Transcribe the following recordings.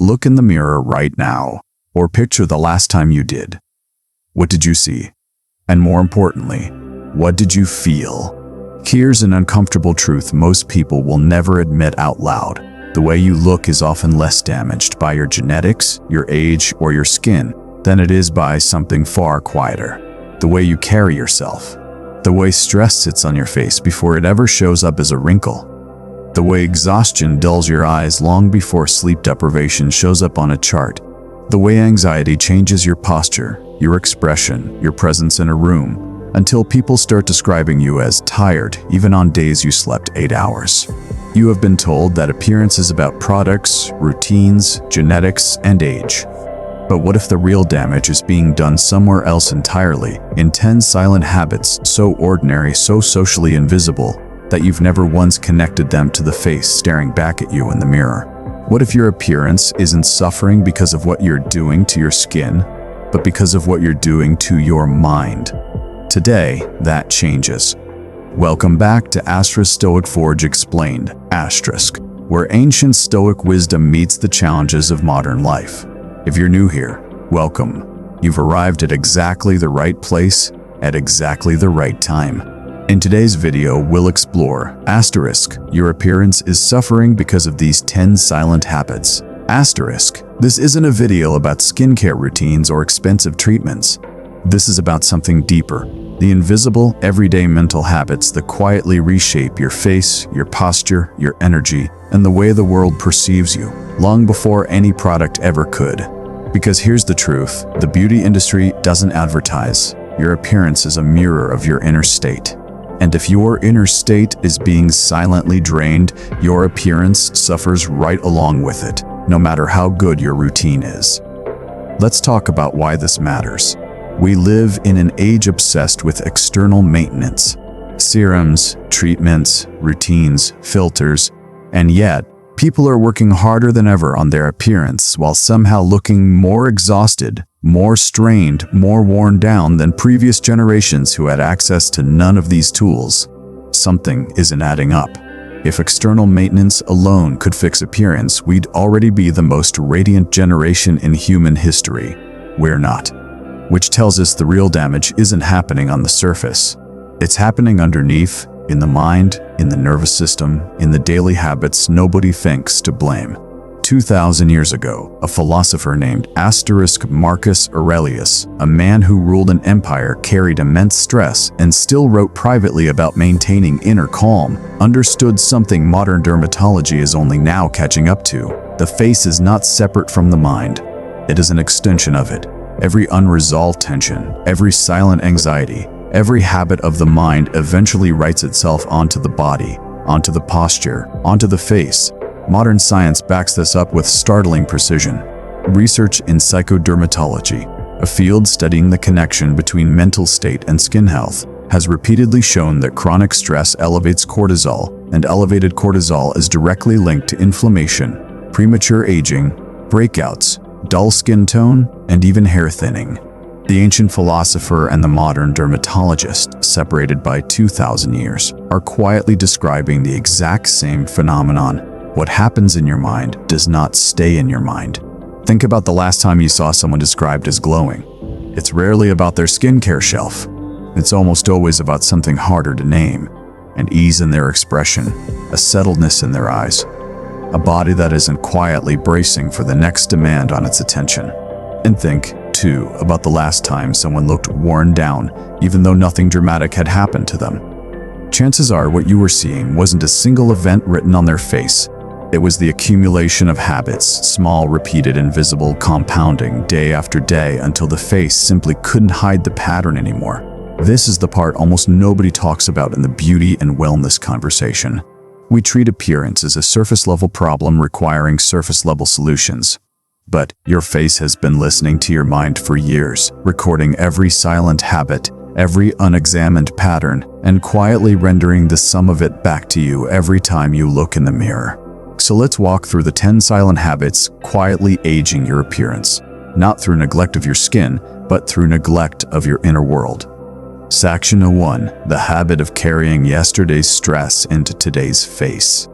look in the mirror right now, or picture the last time you did. What did you see? And more importantly, what did you feel? Here's an uncomfortable truth most people will never admit out loud. The way you look is often less damaged by your genetics, your age, or your skin than it is by something far quieter. The way you carry yourself. The way stress sits on your face before it ever shows up as a wrinkle. The way exhaustion dulls your eyes long before sleep deprivation shows up on a chart. The way anxiety changes your posture, your expression, your presence in a room, until people start describing you as tired even on days you slept 8 hours. You have been told that appearance is about products, routines, genetics, and age. But what if the real damage is being done somewhere else entirely, in 10 silent habits so ordinary, so socially invisible, that you've never once connected them to the face staring back at you in the mirror? What if your appearance isn't suffering because of what you're doing to your skin, but because of what you're doing to your mind? Today, that changes. Welcome back to Stoic Forge Explained, where ancient Stoic wisdom meets the challenges of modern life. If you're new here, welcome. You've arrived at exactly the right place, at exactly the right time. In today's video, we'll explore your appearance is suffering because of these 10 silent habits. This isn't a video about skincare routines or expensive treatments. This is about something deeper. The invisible, everyday mental habits that quietly reshape your face, your posture, your energy, and the way the world perceives you, long before any product ever could. Because here's the truth, the beauty industry doesn't advertise. Your appearance is a mirror of your inner state. And if your inner state is being silently drained, your appearance suffers right along with it, no matter how good your routine is. Let's talk about why this matters. We live in an age obsessed with external maintenance. Serums, treatments, routines, filters, and yet, people are working harder than ever on their appearance while somehow looking more exhausted, more strained, more worn down than previous generations who had access to none of these tools. Something isn't adding up. If external maintenance alone could fix appearance, we'd already be the most radiant generation in human history. We're not. Which tells us the real damage isn't happening on the surface. It's happening underneath, in the mind, in the nervous system, in the daily habits nobody thinks to blame. 2,000 years ago, a philosopher named Marcus Aurelius, a man who ruled an empire, carried immense stress, and still wrote privately about maintaining inner calm, understood something modern dermatology is only now catching up to. The face is not separate from the mind. It is an extension of it. Every unresolved tension, every silent anxiety, every habit of the mind eventually writes itself onto the body, onto the posture, onto the face. Modern science backs this up with startling precision. Research in psychodermatology, a field studying the connection between mental state and skin health, has repeatedly shown that chronic stress elevates cortisol, and elevated cortisol is directly linked to inflammation, premature aging, breakouts, dull skin tone, and even hair thinning. The ancient philosopher and the modern dermatologist, separated by 2,000 years, are quietly describing the exact same phenomenon. What happens in your mind does not stay in your mind. Think about the last time you saw someone described as glowing. It's rarely about their skincare shelf. It's almost always about something harder to name, an ease in their expression, a settledness in their eyes, a body that isn't quietly bracing for the next demand on its attention. And think, too, about the last time someone looked worn down, even though nothing dramatic had happened to them. Chances are what you were seeing wasn't a single event written on their face. It was the accumulation of habits, small, repeated, invisible, compounding day after day until the face simply couldn't hide the pattern anymore. This is the part almost nobody talks about in the beauty and wellness conversation. We treat appearance as a surface-level problem requiring surface-level solutions. But your face has been listening to your mind for years, recording every silent habit, every unexamined pattern, and quietly rendering the sum of it back to you every time you look in the mirror. So let's walk through the 10 silent habits quietly aging your appearance, not through neglect of your skin, but through neglect of your inner world. Section 1. The habit of carrying yesterday's stress into today's face.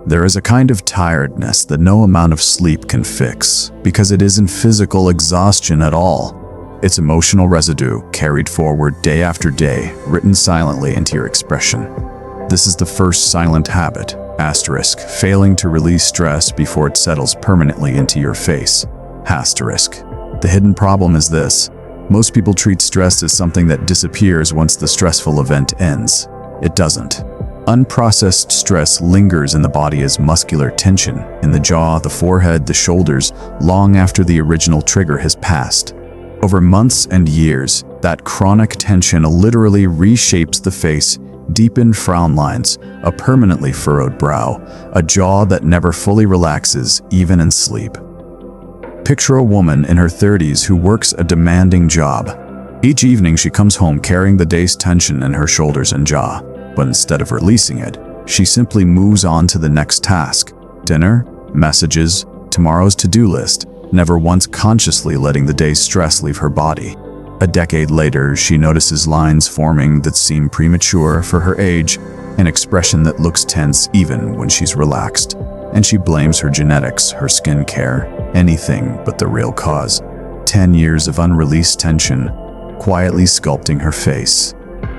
There is a kind of tiredness that no amount of sleep can fix, because it isn't physical exhaustion at all. It's emotional residue carried forward day after day, written silently into your expression. This is the first silent habit, asterisk, failing to release stress before it settles permanently into your face, asterisk. The hidden problem is this: most people treat stress as something that disappears once the stressful event ends. It doesn't. Unprocessed stress lingers in the body as muscular tension, in the jaw, the forehead, the shoulders, long after the original trigger has passed. Over months and years, that chronic tension literally reshapes the face, deepened frown lines, a permanently furrowed brow, a jaw that never fully relaxes, even in sleep. Picture a woman in her 30s who works a demanding job. Each evening she comes home carrying the day's tension in her shoulders and jaw, but instead of releasing it, she simply moves on to the next task: dinner, messages, tomorrow's to-do list, never once consciously letting the day's stress leave her body. A decade later, she notices lines forming that seem premature for her age, an expression that looks tense even when she's relaxed, and she blames her genetics, her skin care, anything but the real cause. 10 years of unreleased tension, quietly sculpting her face.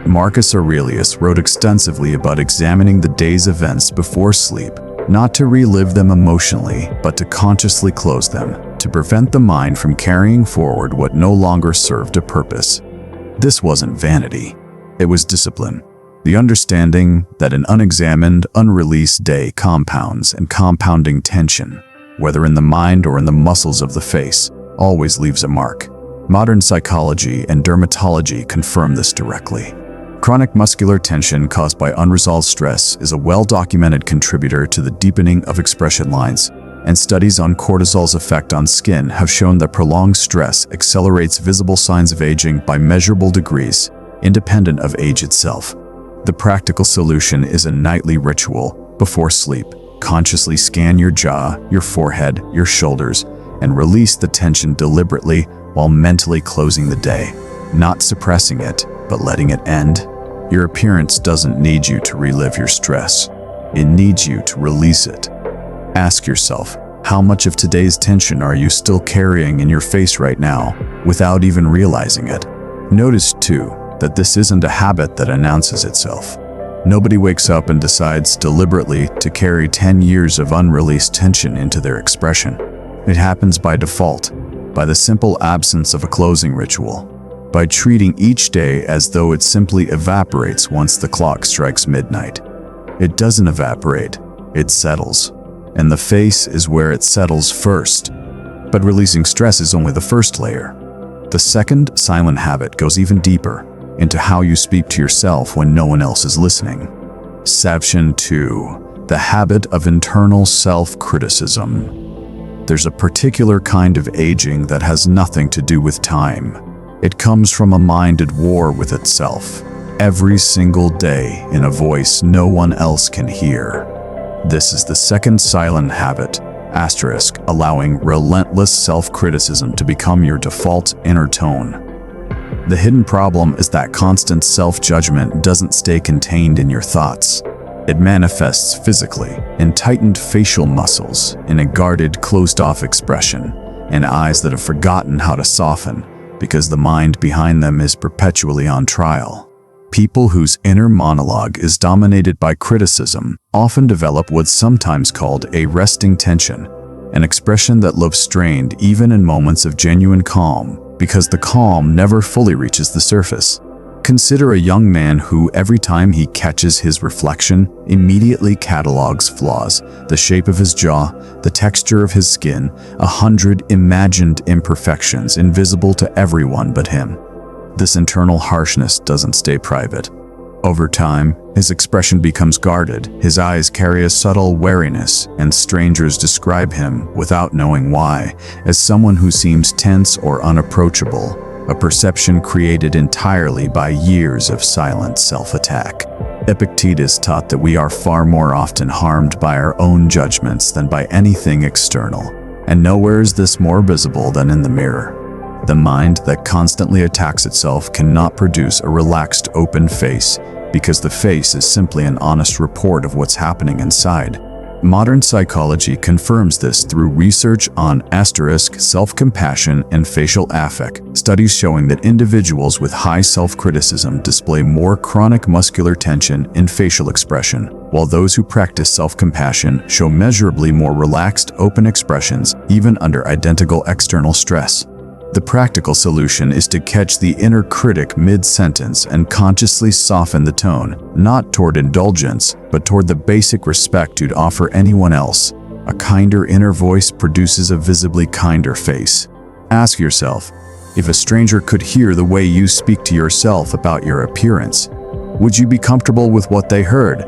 Marcus Aurelius wrote extensively about examining the day's events before sleep, not to relive them emotionally, but to consciously close them, to prevent the mind from carrying forward what no longer served a purpose. This wasn't vanity. It was discipline. The understanding that an unexamined, unreleased day compounds, and compounding tension, whether in the mind or in the muscles of the face, always leaves a mark. Modern psychology and dermatology confirm this directly. Chronic muscular tension caused by unresolved stress is a well-documented contributor to the deepening of expression lines, and studies on cortisol's effect on skin have shown that prolonged stress accelerates visible signs of aging by measurable degrees, independent of age itself. The practical solution is a nightly ritual. Before sleep, consciously scan your jaw, your forehead, your shoulders, and release the tension deliberately while mentally closing the day, not suppressing it, but letting it end. Your appearance doesn't need you to relive your stress. It needs you to release it. Ask yourself, how much of today's tension are you still carrying in your face right now, without even realizing it? Notice, too, that this isn't a habit that announces itself. Nobody wakes up and decides deliberately to carry 10 years of unreleased tension into their expression. It happens by default, by the simple absence of a closing ritual, by treating each day as though it simply evaporates once the clock strikes midnight. It doesn't evaporate, it settles. And the face is where it settles first. But releasing stress is only the first layer. The second silent habit goes even deeper, into how you speak to yourself when no one else is listening. Section 2. The habit of internal self-criticism. There's a particular kind of aging that has nothing to do with time. It comes from a mind at war with itself, every single day in a voice no one else can hear. This is the second silent habit, asterisk, allowing relentless self-criticism to become your default inner tone. The hidden problem is that constant self-judgment doesn't stay contained in your thoughts. It manifests physically, in tightened facial muscles, in a guarded, closed-off expression, and eyes that have forgotten how to soften, because the mind behind them is perpetually on trial. People whose inner monologue is dominated by criticism often develop what's sometimes called a resting tension, an expression that looks strained even in moments of genuine calm, because the calm never fully reaches the surface. Consider a young man who, every time he catches his reflection, immediately catalogs flaws, the shape of his jaw, the texture of his skin, 100 imagined imperfections invisible to everyone but him. This internal harshness doesn't stay private. Over time, his expression becomes guarded, his eyes carry a subtle wariness, and strangers describe him, without knowing why, as someone who seems tense or unapproachable, a perception created entirely by years of silent self-attack. Epictetus taught that we are far more often harmed by our own judgments than by anything external, and nowhere is this more visible than in the mirror. The mind that constantly attacks itself cannot produce a relaxed, open face, because the face is simply an honest report of what's happening inside. Modern psychology confirms this through research on self-compassion and facial affect, studies showing that individuals with high self-criticism display more chronic muscular tension in facial expression, while those who practice self-compassion show measurably more relaxed, open expressions even under identical external stress. The practical solution is to catch the inner critic mid-sentence and consciously soften the tone, not toward indulgence, but toward the basic respect you'd offer anyone else. A kinder inner voice produces a visibly kinder face. Ask yourself, if a stranger could hear the way you speak to yourself about your appearance, would you be comfortable with what they heard?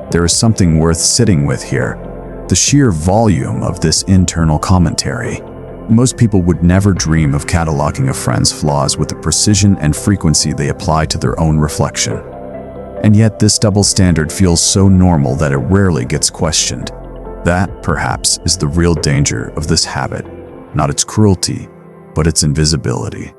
There is something worth sitting with here: the sheer volume of this internal commentary. Most people would never dream of cataloging a friend's flaws with the precision and frequency they apply to their own reflection. And yet this double standard feels so normal that it rarely gets questioned. That, perhaps, is the real danger of this habit, not its cruelty, but its invisibility.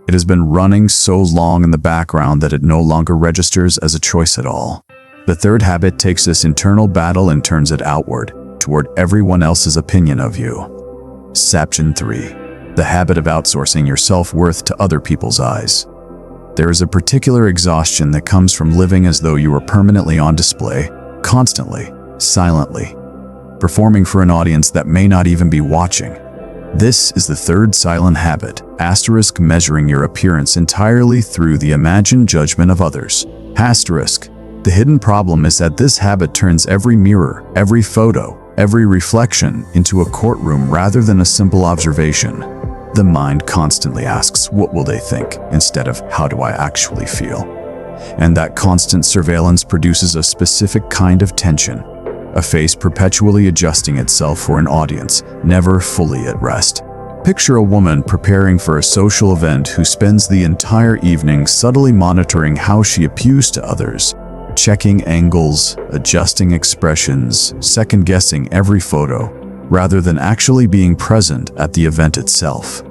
It has been running so long in the background that it no longer registers as a choice at all. The third habit takes this internal battle and turns it outward, toward everyone else's opinion of you. Section 3. The habit of outsourcing your self-worth to other people's eyes. There is a particular exhaustion that comes from living as though you are permanently on display, constantly, silently, performing for an audience that may not even be watching. This is the third silent habit, measuring your appearance entirely through the imagined judgment of others. The hidden problem is that this habit turns every mirror, every photo, every reflection into a courtroom rather than a simple observation. The mind constantly asks, what will they think, instead of how do I actually feel? And that constant surveillance produces a specific kind of tension, a face perpetually adjusting itself for an audience, never fully at rest. Picture a woman preparing for a social event who spends the entire evening subtly monitoring how she appears to others, checking angles, adjusting expressions, second-guessing every photo, rather than actually being present at the event itself.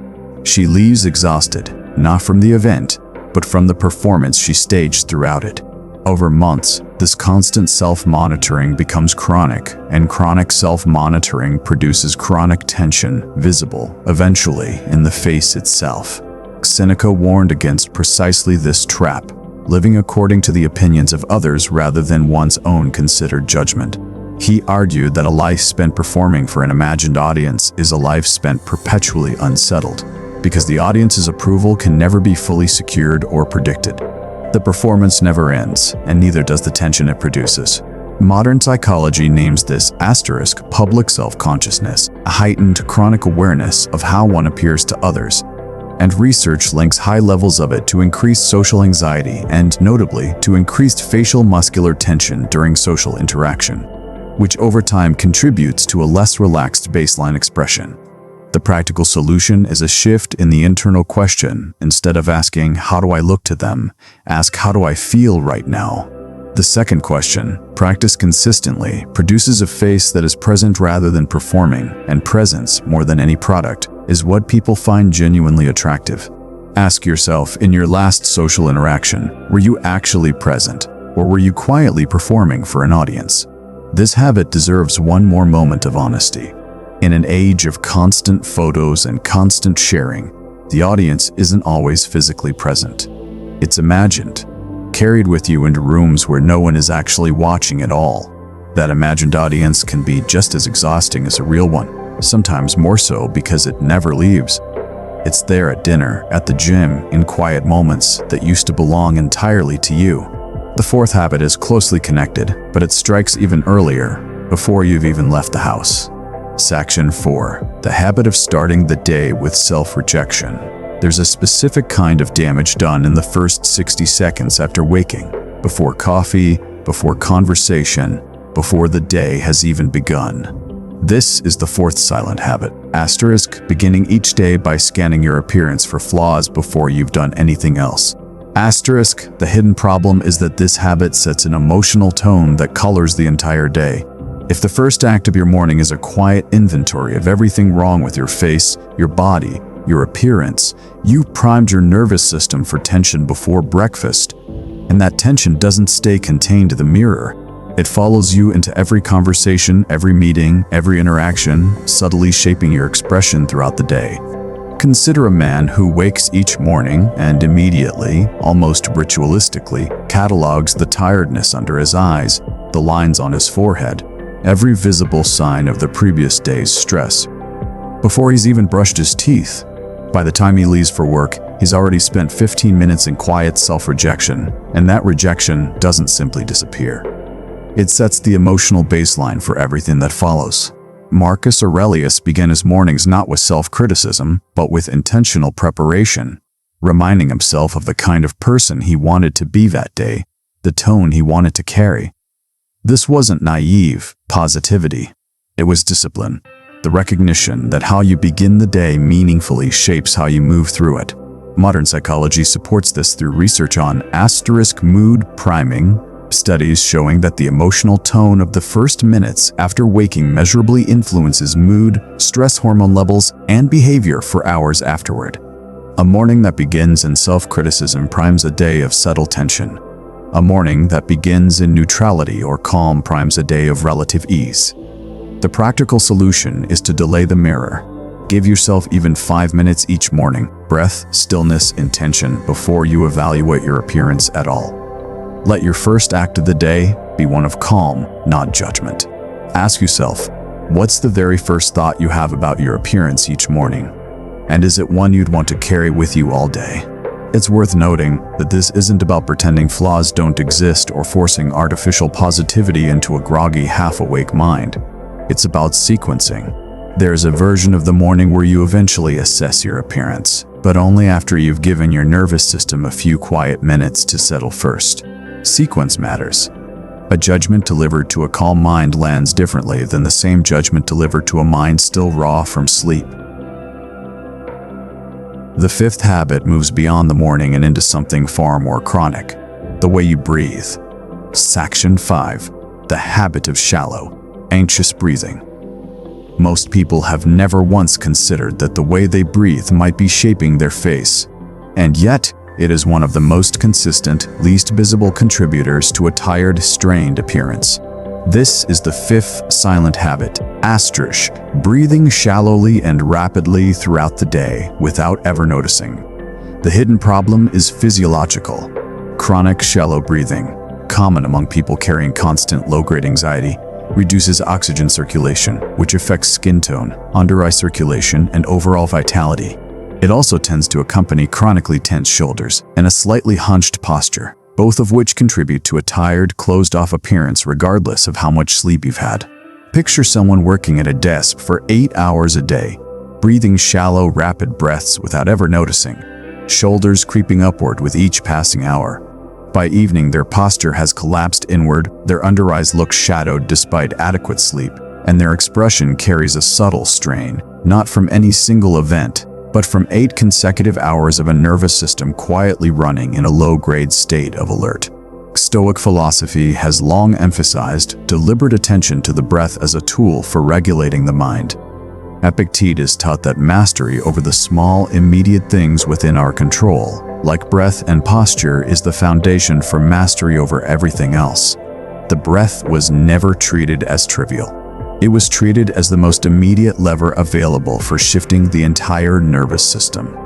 She leaves exhausted, not from the event, but from the performance she staged throughout it. Over months, this constant self-monitoring becomes chronic, and chronic self-monitoring produces chronic tension, visible, eventually, in the face itself. Seneca warned against precisely this trap, living according to the opinions of others rather than one's own considered judgment. He argued that a life spent performing for an imagined audience is a life spent perpetually unsettled, because the audience's approval can never be fully secured or predicted. The performance never ends, and neither does the tension it produces. Modern psychology names this public self-consciousness, a heightened chronic awareness of how one appears to others, and research links high levels of it to increased social anxiety and, notably, to increased facial muscular tension during social interaction, which over time contributes to a less relaxed baseline expression. The practical solution is a shift in the internal question. Instead of asking, how do I look to them? Ask, how do I feel right now? The second question, practiced consistently, produces a face that is present rather than performing, and presence, more than any product, is what people find genuinely attractive. Ask yourself, in your last social interaction, were you actually present, or were you quietly performing for an audience? This habit deserves one more moment of honesty. In an age of constant photos and constant sharing, the audience isn't always physically present. It's imagined, carried with you into rooms where no one is actually watching at all. That imagined audience can be just as exhausting as a real one, sometimes more so because it never leaves. It's there at dinner, at the gym, in quiet moments that used to belong entirely to you. The fourth habit is closely connected, but it strikes even earlier, before you've even left the house. Section 4. The habit of starting the day with self-rejection. There's a specific kind of damage done in the first 60 seconds after waking, before coffee, before conversation, before the day has even begun. This is the fourth silent habit, beginning each day by scanning your appearance for flaws before you've done anything else. The hidden problem is that this habit sets an emotional tone that colors the entire day. If the first act of your morning is a quiet inventory of everything wrong with your face, your body, your appearance, you've primed your nervous system for tension before breakfast. And that tension doesn't stay contained to the mirror. It follows you into every conversation, every meeting, every interaction, subtly shaping your expression throughout the day. Consider a man who wakes each morning and immediately, almost ritualistically, catalogs the tiredness under his eyes, the lines on his forehead, every visible sign of the previous day's stress. Before he's even brushed his teeth, by the time he leaves for work, he's already spent 15 minutes in quiet self-rejection, and that rejection doesn't simply disappear. It sets the emotional baseline for everything that follows. Marcus Aurelius began his mornings not with self-criticism, but with intentional preparation, reminding himself of the kind of person he wanted to be that day, the tone he wanted to carry. This wasn't naive positivity. It was discipline, the recognition that how you begin the day meaningfully shapes how you move through it. Modern psychology supports this through research on mood priming, studies showing that the emotional tone of the first minutes after waking measurably influences mood, stress hormone levels, and behavior for hours afterward. A morning that begins in self-criticism primes a day of subtle tension. A morning that begins in neutrality or calm primes a day of relative ease. The practical solution is to delay the mirror. Give yourself even 5 minutes each morning, breath, stillness, intention, before you evaluate your appearance at all. Let your first act of the day be one of calm, not judgment. Ask yourself, what's the very first thought you have about your appearance each morning? And is it one you'd want to carry with you all day? It's worth noting that this isn't about pretending flaws don't exist or forcing artificial positivity into a groggy, half-awake mind. It's about sequencing. There's a version of the morning where you eventually assess your appearance, but only after you've given your nervous system a few quiet minutes to settle first. Sequence matters. A judgment delivered to a calm mind lands differently than the same judgment delivered to a mind still raw from sleep. The fifth habit moves beyond the morning and into something far more chronic: the way you breathe. Section 5. The habit of shallow, anxious breathing. Most people have never once considered that the way they breathe might be shaping their face, and yet it is one of the most consistent, least visible contributors to a tired, strained appearance. This is the fifth silent habit, breathing shallowly and rapidly throughout the day without ever noticing. The hidden problem is physiological. Chronic shallow breathing, common among people carrying constant low-grade anxiety, reduces oxygen circulation, which affects skin tone, under-eye circulation, and overall vitality. It also tends to accompany chronically tense shoulders and a slightly hunched posture, both of which contribute to a tired, closed-off appearance regardless of how much sleep you've had. Picture someone working at a desk for 8 hours a day, breathing shallow, rapid breaths without ever noticing, shoulders creeping upward with each passing hour. By evening, their posture has collapsed inward, their under-eyes look shadowed despite adequate sleep, and their expression carries a subtle strain, not from any single event, but from 8 consecutive hours of a nervous system quietly running in a low-grade state of alert. Stoic philosophy has long emphasized deliberate attention to the breath as a tool for regulating the mind. Epictetus taught that mastery over the small, immediate things within our control, like breath and posture, is the foundation for mastery over everything else. The breath was never treated as trivial. It was treated as the most immediate lever available for shifting the entire nervous system.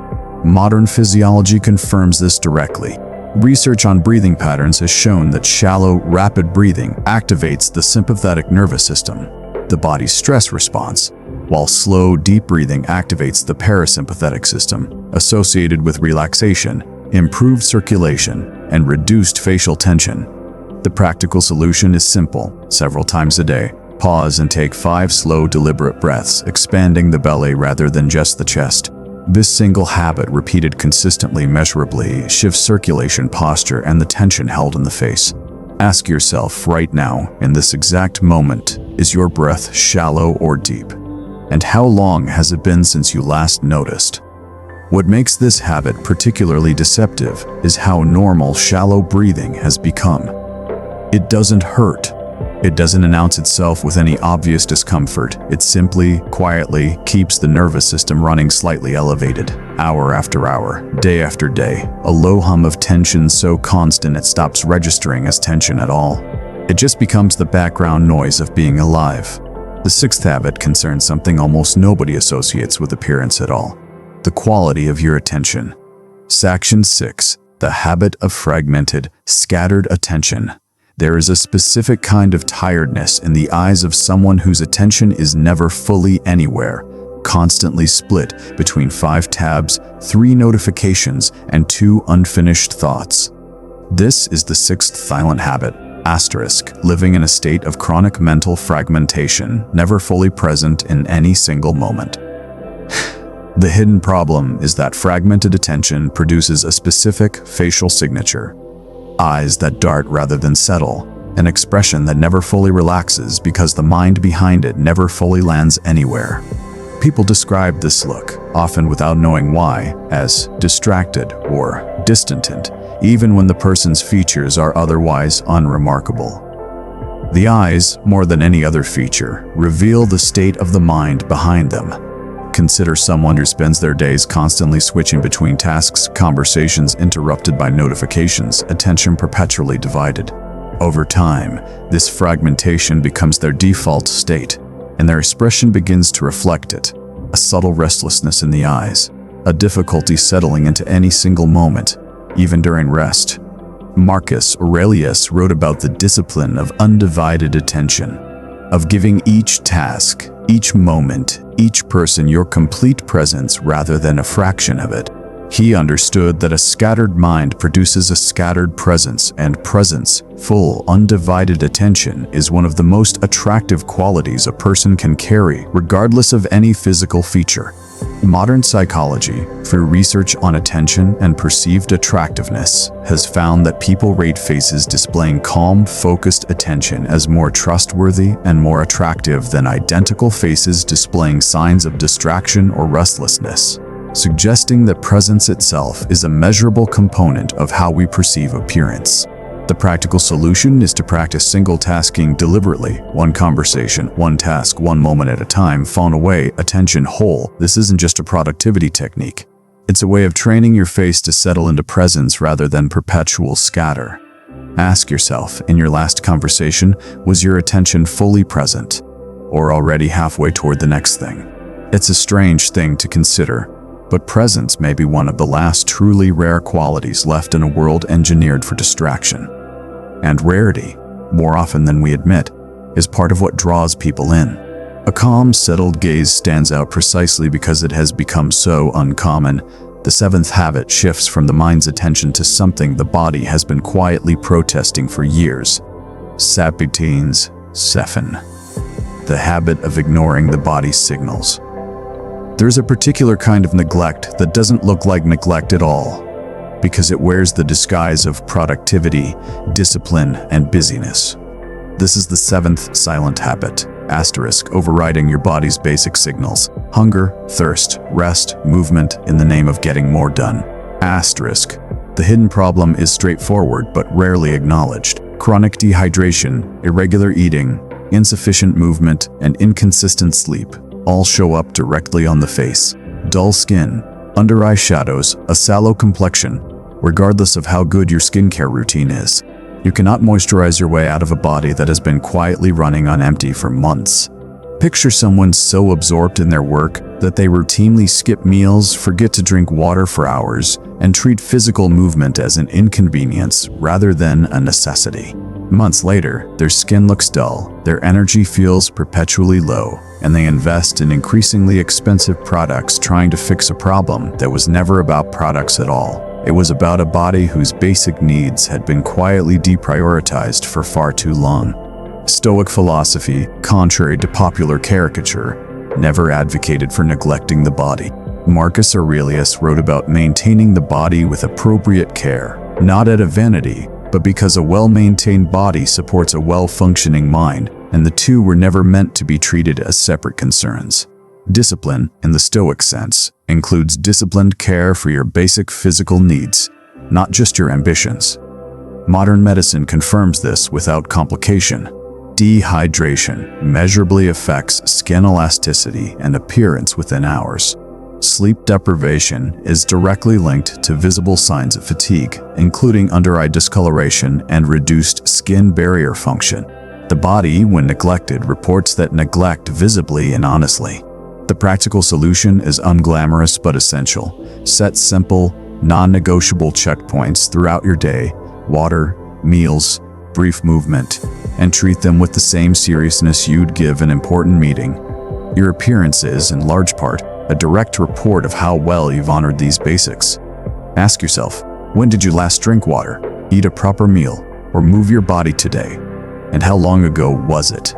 Modern physiology confirms this directly. Research on breathing patterns has shown that shallow, rapid breathing activates the sympathetic nervous system, the body's stress response, while slow, deep breathing activates the parasympathetic system, associated with relaxation, improved circulation, and reduced facial tension. The practical solution is simple: several times a day, pause and take 5 slow, deliberate breaths, expanding the belly rather than just the chest. This single habit, repeated consistently, measurably, shifts circulation, posture, and the tension held in the face. Ask yourself right now, in this exact moment, is your breath shallow or deep? And how long has it been since you last noticed? What makes this habit particularly deceptive is how normal shallow breathing has become. It doesn't hurt. It doesn't announce itself with any obvious discomfort. It simply, quietly keeps the nervous system running slightly elevated, hour after hour, day after day, a low hum of tension so constant it stops registering as tension at all. It just becomes the background noise of being alive. The sixth habit concerns something almost nobody associates with appearance at all: the quality of your attention. Section 6. The habit of fragmented, scattered attention. There is a specific kind of tiredness in the eyes of someone whose attention is never fully anywhere, constantly split between 5 tabs, 3 notifications, and 2 unfinished thoughts. This is the sixth silent habit, living in a state of chronic mental fragmentation, never fully present in any single moment. The hidden problem is that fragmented attention produces a specific facial signature: eyes that dart rather than settle, an expression that never fully relaxes because the mind behind it never fully lands anywhere. People describe this look, often without knowing why, as distracted or distant, even when the person's features are otherwise unremarkable. The eyes, more than any other feature, reveal the state of the mind behind them. Consider someone who spends their days constantly switching between tasks, conversations interrupted by notifications, attention perpetually divided. Over time, this fragmentation becomes their default state, and their expression begins to reflect it: a subtle restlessness in the eyes, a difficulty settling into any single moment, even during rest. Marcus Aurelius wrote about the discipline of undivided attention, of giving each task, each moment, each person your complete presence rather than a fraction of it. He understood that a scattered mind produces a scattered presence, and presence, full, undivided attention, is one of the most attractive qualities a person can carry, regardless of any physical feature. Modern psychology, through research on attention and perceived attractiveness, has found that people rate faces displaying calm, focused attention as more trustworthy and more attractive than identical faces displaying signs of distraction or restlessness, suggesting that presence itself is a measurable component of how we perceive appearance. The practical solution is to practice single-tasking deliberately: one conversation, one task, one moment at a time, phone away, attention whole. This isn't just a productivity technique. It's a way of training your face to settle into presence rather than perpetual scatter. Ask yourself, in your last conversation, was your attention fully present, or already halfway toward the next thing? It's a strange thing to consider, but presence may be one of the last truly rare qualities left in a world engineered for distraction. And rarity, more often than we admit, is part of what draws people in. A calm, settled gaze stands out precisely because it has become so uncommon. The seventh habit shifts from the mind's attention to something the body has been quietly protesting for years. Epictetus, the habit of ignoring the body's signals. There's a particular kind of neglect that doesn't look like neglect at all, because it wears the disguise of productivity, discipline, and busyness. This is the seventh silent habit, overriding your body's basic signals: hunger, thirst, rest, movement, in the name of getting more done. The hidden problem is straightforward but rarely acknowledged. Chronic dehydration, irregular eating, insufficient movement, and inconsistent sleep all show up directly on the face. Dull skin, under-eye shadows, a sallow complexion. Regardless of how good your skincare routine is, you cannot moisturize your way out of a body that has been quietly running on empty for months. Picture someone so absorbed in their work that they routinely skip meals, forget to drink water for hours, and treat physical movement as an inconvenience rather than a necessity. Months later, their skin looks dull, their energy feels perpetually low, and they invest in increasingly expensive products trying to fix a problem that was never about products at all. It was about a body whose basic needs had been quietly deprioritized for far too long. Stoic philosophy, contrary to popular caricature, never advocated for neglecting the body. Marcus Aurelius wrote about maintaining the body with appropriate care, not out of vanity, but because a well-maintained body supports a well-functioning mind, and the two were never meant to be treated as separate concerns. Discipline, in the Stoic sense, includes disciplined care for your basic physical needs, not just your ambitions. Modern medicine confirms this without complication. Dehydration measurably affects skin elasticity and appearance within hours. Sleep deprivation is directly linked to visible signs of fatigue, including under-eye discoloration and reduced skin barrier function. The body, when neglected, reports that neglect visibly and honestly. The practical solution is unglamorous but essential. Set simple, non-negotiable checkpoints throughout your day: water, meals, brief movement, and treat them with the same seriousness you'd give an important meeting. Your appearance is, in large part, a direct report of how well you've honored these basics. Ask yourself, when did you last drink water, eat a proper meal, or move your body today? And how long ago was it?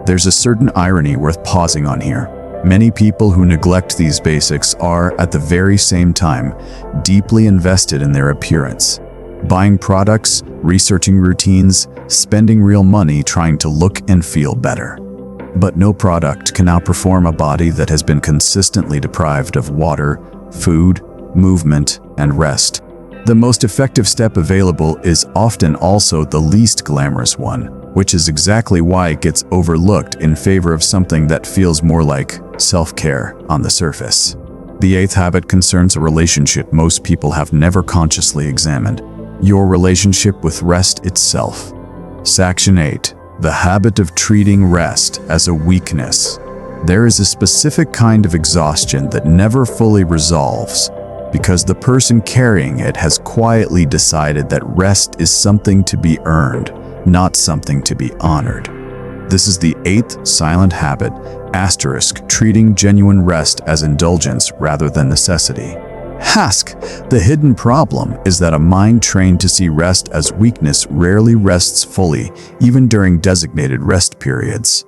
There's a certain irony worth pausing on here. Many people who neglect these basics are, at the very same time, deeply invested in their appearance. Buying products, researching routines, spending real money trying to look and feel better. But no product can outperform a body that has been consistently deprived of water, food, movement, and rest. The most effective step available is often also the least glamorous one, which is exactly why it gets overlooked in favor of something that feels more like self-care on the surface. The eighth habit concerns a relationship most people have never consciously examined: your relationship with rest itself. Section 8. The habit of treating rest as a weakness. There is a specific kind of exhaustion that never fully resolves because the person carrying it has quietly decided that rest is something to be earned, not something to be honored. This is the eighth silent habit, *, treating genuine rest as indulgence rather than necessity. Ask. The hidden problem is that a mind trained to see rest as weakness rarely rests fully, even during designated rest periods.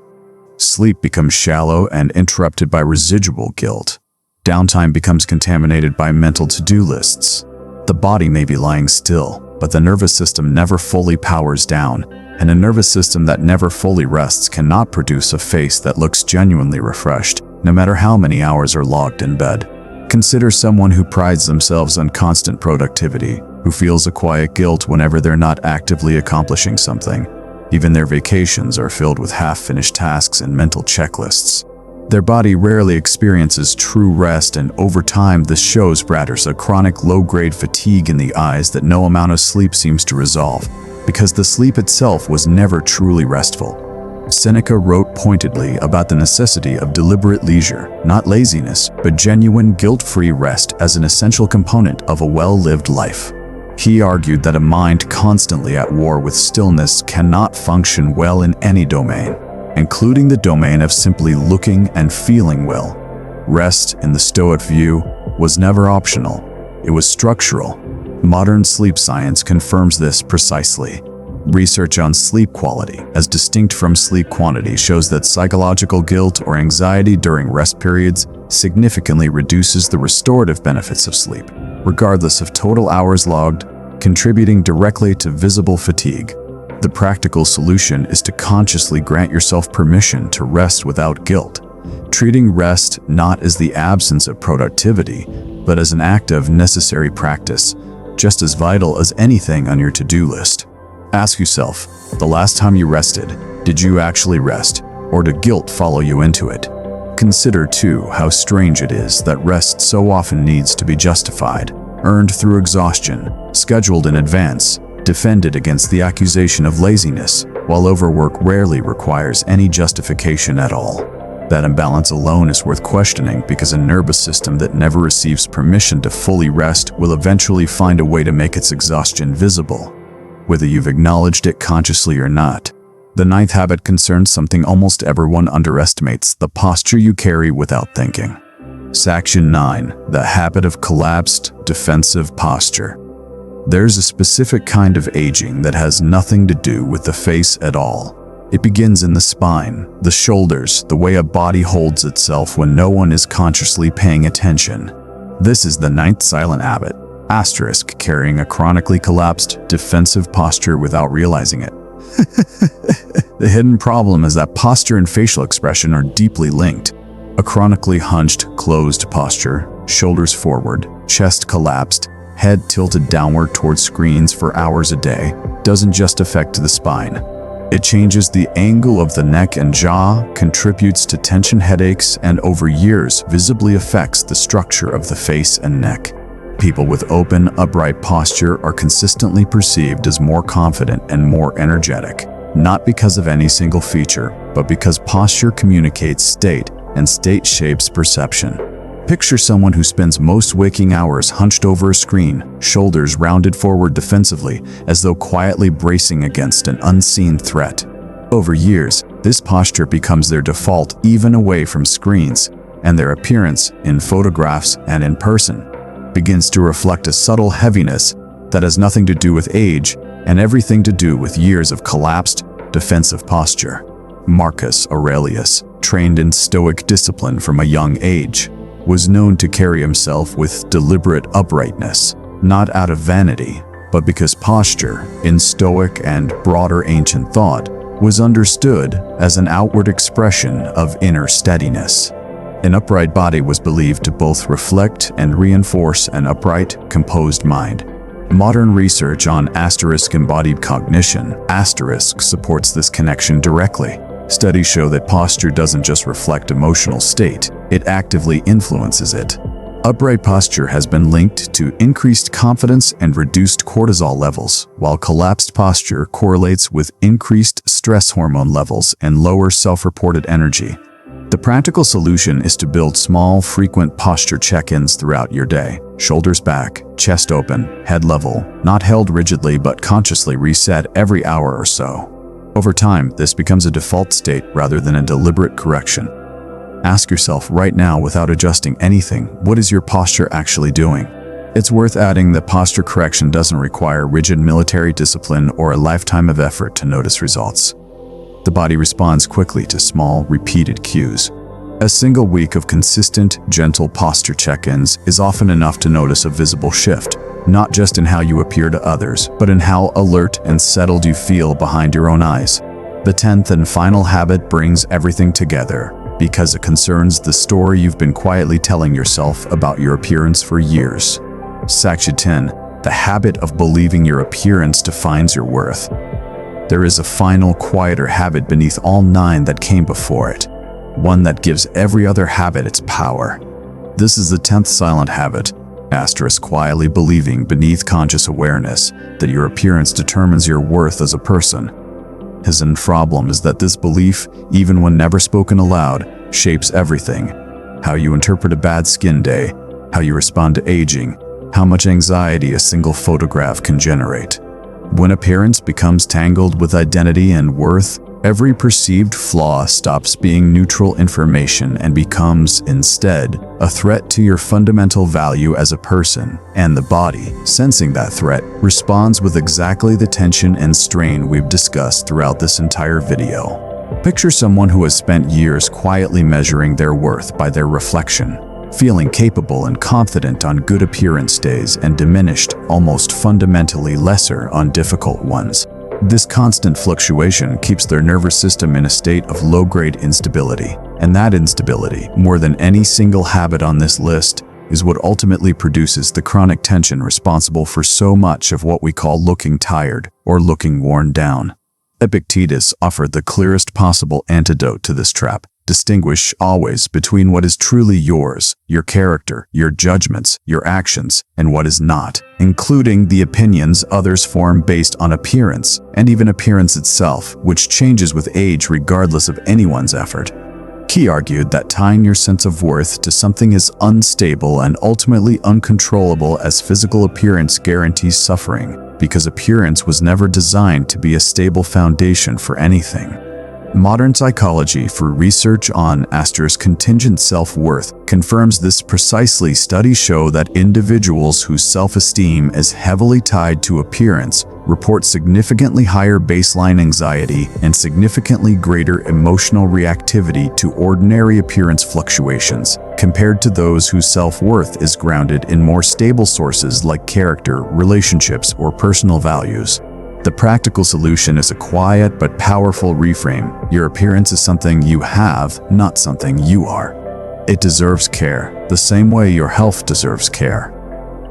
Sleep becomes shallow and interrupted by residual guilt. Downtime becomes contaminated by mental to-do lists. The body may be lying still, but the nervous system never fully powers down, and a nervous system that never fully rests cannot produce a face that looks genuinely refreshed, no matter how many hours are logged in bed. Consider someone who prides themselves on constant productivity, who feels a quiet guilt whenever they're not actively accomplishing something. Even their vacations are filled with half-finished tasks and mental checklists. Their body rarely experiences true rest, and over time this shows rather a chronic low-grade fatigue in the eyes that no amount of sleep seems to resolve, because the sleep itself was never truly restful. Seneca wrote pointedly about the necessity of deliberate leisure, not laziness, but genuine guilt-free rest as an essential component of a well-lived life. He argued that a mind constantly at war with stillness cannot function well in any domain, including the domain of simply looking and feeling well. Rest, in the Stoic view, was never optional. It was structural. Modern sleep science confirms this precisely. Research on sleep quality, as distinct from sleep quantity, shows that psychological guilt or anxiety during rest periods significantly reduces the restorative benefits of sleep, regardless of total hours logged, contributing directly to visible fatigue. The practical solution is to consciously grant yourself permission to rest without guilt, treating rest not as the absence of productivity, but as an act of necessary practice, just as vital as anything on your to-do list. Ask yourself, the last time you rested, did you actually rest, or did guilt follow you into it? Consider, too, how strange it is that rest so often needs to be justified, earned through exhaustion, scheduled in advance, defended against the accusation of laziness, while overwork rarely requires any justification at all. That imbalance alone is worth questioning, because a nervous system that never receives permission to fully rest will eventually find a way to make its exhaustion visible, whether you've acknowledged it consciously or not. The ninth habit concerns something almost everyone underestimates: the posture you carry without thinking. Section 9. The habit of collapsed, defensive posture. There's a specific kind of aging that has nothing to do with the face at all. It begins in the spine, the shoulders, the way a body holds itself when no one is consciously paying attention. This is the ninth silent habit, *, carrying a chronically collapsed, defensive posture without realizing it. The hidden problem is that posture and facial expression are deeply linked. A chronically hunched, closed posture, shoulders forward, chest collapsed, head tilted downward towards screens for hours a day, doesn't just affect the spine. It changes the angle of the neck and jaw, contributes to tension headaches, and over years visibly affects the structure of the face and neck. People with open, upright posture are consistently perceived as more confident and more energetic, not because of any single feature, but because posture communicates state, and state shapes perception. Picture someone who spends most waking hours hunched over a screen, shoulders rounded forward defensively, as though quietly bracing against an unseen threat. Over years, this posture becomes their default even away from screens, and their appearance, in photographs and in person, begins to reflect a subtle heaviness that has nothing to do with age and everything to do with years of collapsed, defensive posture. Marcus Aurelius, trained in Stoic discipline from a young age, was known to carry himself with deliberate uprightness, not out of vanity, but because posture, in Stoic and broader ancient thought, was understood as an outward expression of inner steadiness. An upright body was believed to both reflect and reinforce an upright, composed mind. Modern research on *embodied cognition supports this connection directly. Studies show that posture doesn't just reflect emotional state, it actively influences it. Upright posture has been linked to increased confidence and reduced cortisol levels, while collapsed posture correlates with increased stress hormone levels and lower self-reported energy. The practical solution is to build small, frequent posture check-ins throughout your day. Shoulders back, chest open, head level, not held rigidly but consciously reset every hour or so. Over time, this becomes a default state rather than a deliberate correction. Ask yourself right now, without adjusting anything, what is your posture actually doing? It's worth adding that posture correction doesn't require rigid military discipline or a lifetime of effort to notice results. The body responds quickly to small, repeated cues. A single week of consistent, gentle posture check-ins is often enough to notice a visible shift, not just in how you appear to others, but in how alert and settled you feel behind your own eyes. The 10th and final habit brings everything together, because it concerns the story you've been quietly telling yourself about your appearance for years. Section 10. The habit of believing your appearance defines your worth. There is a final, quieter habit beneath all 9 that came before it, one that gives every other habit its power. This is the 10th silent habit, quietly believing beneath conscious awareness that your appearance determines your worth as a person. His problem is that this belief, even when never spoken aloud, shapes everything. How you interpret a bad skin day, how you respond to aging, how much anxiety a single photograph can generate. When appearance becomes tangled with identity and worth, every perceived flaw stops being neutral information and becomes, instead, a threat to your fundamental value as a person, and the body, sensing that threat, responds with exactly the tension and strain we've discussed throughout this entire video. Picture someone who has spent years quietly measuring their worth by their reflection, feeling capable and confident on good appearance days and diminished, almost fundamentally lesser on difficult ones. This constant fluctuation keeps their nervous system in a state of low-grade instability, and that instability, more than any single habit on this list, is what ultimately produces the chronic tension responsible for so much of what we call looking tired or looking worn down. Epictetus offered the clearest possible antidote to this trap. Distinguish always between what is truly yours, your character, your judgments, your actions, and what is not, including the opinions others form based on appearance, and even appearance itself, which changes with age regardless of anyone's effort. He argued that tying your sense of worth to something as unstable and ultimately uncontrollable as physical appearance guarantees suffering, because appearance was never designed to be a stable foundation for anything. Modern psychology, through research on contingent self-worth, confirms this precisely. Studies show that individuals whose self-esteem is heavily tied to appearance report significantly higher baseline anxiety and significantly greater emotional reactivity to ordinary appearance fluctuations, compared to those whose self-worth is grounded in more stable sources like character, relationships, or personal values. The practical solution is a quiet but powerful reframe. Your appearance is something you have, not something you are. It deserves care, the same way your health deserves care.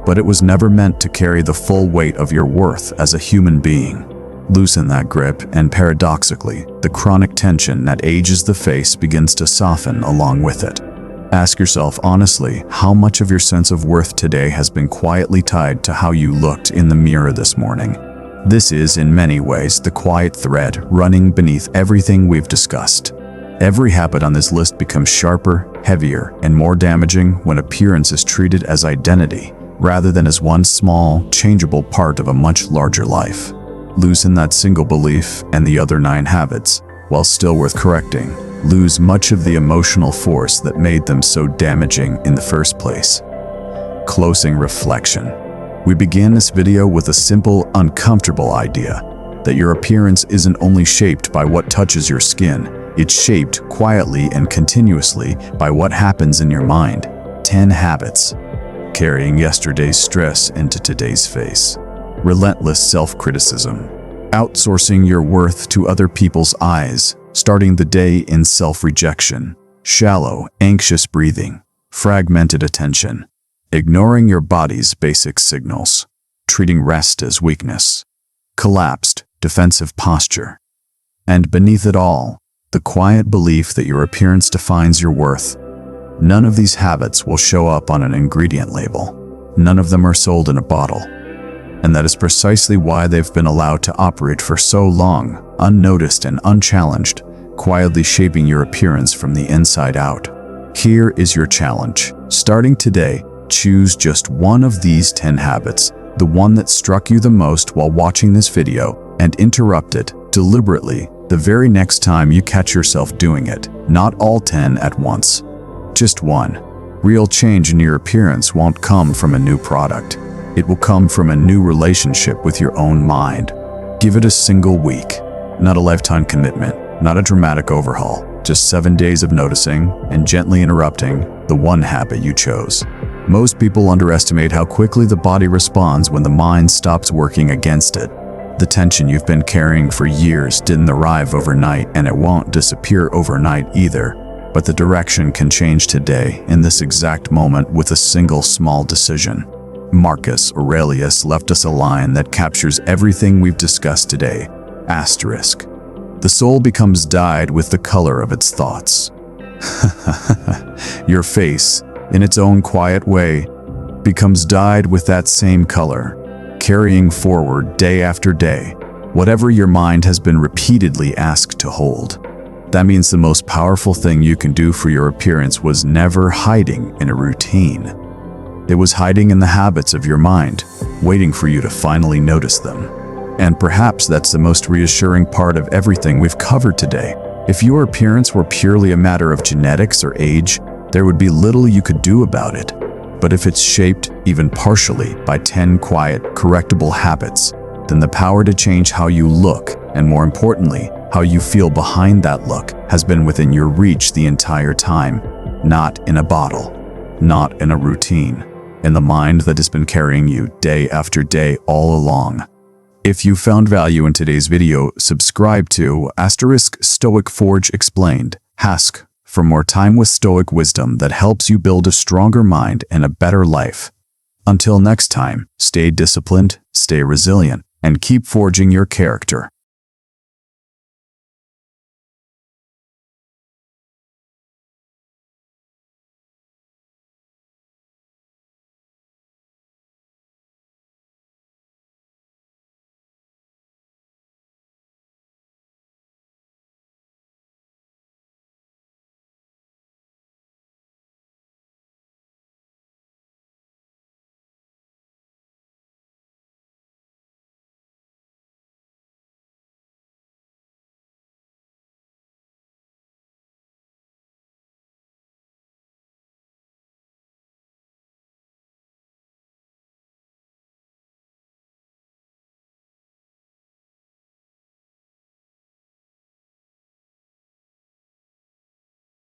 But it was never meant to carry the full weight of your worth as a human being. Loosen that grip, and paradoxically, the chronic tension that ages the face begins to soften along with it. Ask yourself honestly, how much of your sense of worth today has been quietly tied to how you looked in the mirror this morning? This is, in many ways, the quiet thread running beneath everything we've discussed. Every habit on this list becomes sharper, heavier, and more damaging when appearance is treated as identity, rather than as one small, changeable part of a much larger life. Loosen that single belief, and the other 9 habits, while still worth correcting, lose much of the emotional force that made them so damaging in the first place. Closing reflection. We begin this video with a simple, uncomfortable idea that your appearance isn't only shaped by what touches your skin, it's shaped quietly and continuously by what happens in your mind. 10 habits. Carrying yesterday's stress into today's face. Relentless self-criticism. Outsourcing your worth to other people's eyes. Starting the day in self-rejection. Shallow, anxious breathing. Fragmented attention. Ignoring your body's basic signals. Treating rest as weakness. Collapsed, defensive posture. And beneath it all, the quiet belief that your appearance defines your worth. None of these habits will show up on an ingredient label. None of them are sold in a bottle. And that is precisely why they've been allowed to operate for so long, unnoticed and unchallenged, quietly shaping your appearance from the inside out. Here is your challenge. Starting today, choose just one of these 10 habits, the one that struck you the most while watching this video, and interrupt it deliberately the very next time you catch yourself doing it. Not all 10 at once. Just one. Real change in your appearance won't come from a new product. It will come from a new relationship with your own mind. Give it a single week. Not a lifetime commitment, not a dramatic overhaul. Just 7 days of noticing and gently interrupting the one habit you chose. Most people underestimate how quickly the body responds when the mind stops working against it. The tension you've been carrying for years didn't arrive overnight, and it won't disappear overnight either. But the direction can change today, in this exact moment, with a single small decision. Marcus Aurelius left us a line that captures everything we've discussed today. Asterisk. The soul becomes dyed with the color of its thoughts. Your face, in its own quiet way, becomes dyed with that same color, carrying forward day after day, whatever your mind has been repeatedly asked to hold. That means the most powerful thing you can do for your appearance was never hiding in a routine. It was hiding in the habits of your mind, waiting for you to finally notice them. And perhaps that's the most reassuring part of everything we've covered today. If your appearance were purely a matter of genetics or age, there would be little you could do about it. But if it's shaped, even partially, by 10 quiet, correctable habits, then the power to change how you look, and more importantly, how you feel behind that look, has been within your reach the entire time. Not in a bottle, not in a routine, in the mind that has been carrying you day after day all along. If you found value in today's video, subscribe to *Stoic Forge Explained. Ask for more time with Stoic wisdom that helps you build a stronger mind and a better life. Until next time, stay disciplined, stay resilient, and keep forging your character.